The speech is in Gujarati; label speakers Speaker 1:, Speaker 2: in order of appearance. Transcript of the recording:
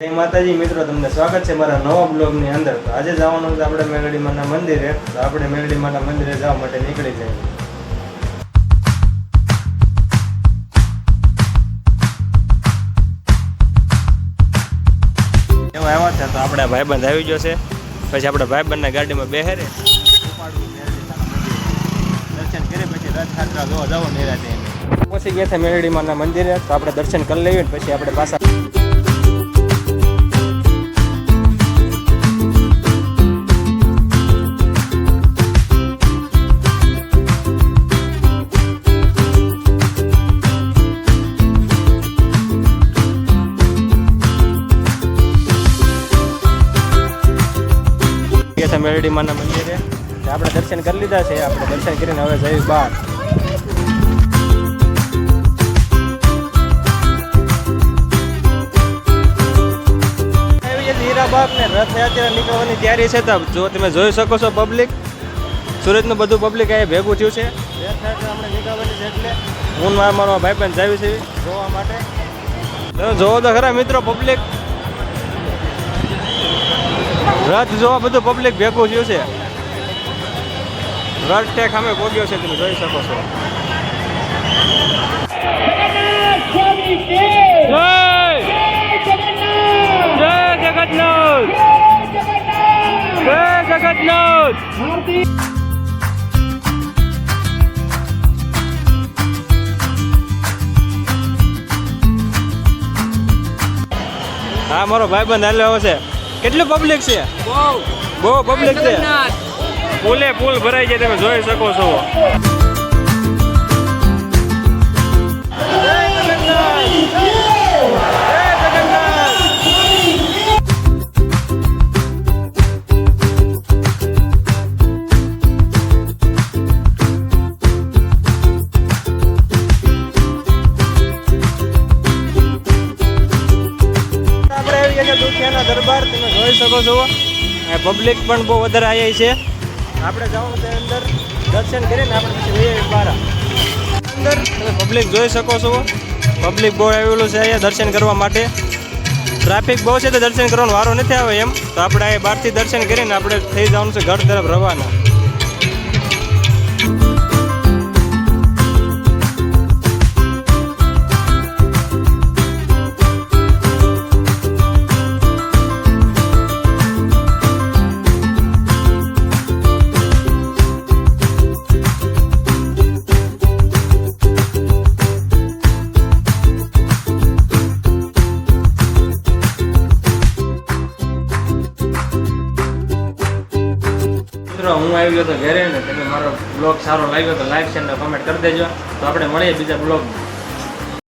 Speaker 1: જય માતાજી મિત્રો, તમને સ્વાગત છે મારા નવા બ્લોગની અંદર. તો આજે જવાનું છે આપણે મેલડી માના મંદિરે. તો આપણે મેલડી માના મંદિરે જવા માટે નીકળી જઈએ. એમાં આવ્યા છે તો આપણે ભાઈબંધ આવી ગયો છે. પછી આપણે ભાઈબંધના ગાડીમાં બેહેરે દર્શન કરી પછી રથયાત્રા જોવા જવું નિરાતે. પહોંચી ગયા છે મેલડી માના મંદિરે. તો આપણે દર્શન કરી લઈએ પછી આપણે પાછા મેલડી માના મંદિરે. આપણે દર્શન કરી લીધા છે. આપણે દર્શન કરીને હવે જઈએ બહાર. હીરાબાગ ને રથયાત્રા નીકળવાની તૈયારી છે. તો જો તમે જોઈ શકો છો પબ્લિક, સુરતનું બધું પબ્લિક અહીંયા ભેગું થયું છે. રથયાત્રા આપણે નીકળવાની છે એટલે હું મારો ભાઈબંધ જાવી છે જોવા માટે. જોવો તો ખરા મિત્રો, પબ્લિક રથ જોવા બધું પબ્લિક ભેગું થયું છે. રથ ટેક સામે પહોંચ્યો છે, તમે જોઈ શકો છો. હા, મારો ભાઈબંધ હાલ્યો છે. કેટલું પબ્લિક છે? બહુ પબ્લિક છે. પુલે પુલ ભરાઈ જાય, તમે જોઈ શકો છો. દરબાર તમે જોઈ શકો છો. પબ્લિક પણ બહુ વધારે આવી છે. આપણે જવાનું છે અંદર, દર્શન કરીને આપણે પછી જઈએ બહાર. અંદર તમે પબ્લિક જોઈ શકો છો. પબ્લિક બહુ આવેલું છે અહીંયા દર્શન કરવા માટે. ટ્રાફિક બહુ છે તો દર્શન કરવાનો વારો નથી આવે એમ. તો આપણે અહીંયા બહારથી દર્શન કરીને આપણે થઈ જવાનું છે ઘર તરફ રવાના. હું આવી ગયો તો ઘરે ને તમે મારો બ્લોગ સારો લાગ્યો તો લાઈક શેર અને કમેન્ટ કરી દેજો. તો આપણે મળીએ બીજા બ્લોગમાં.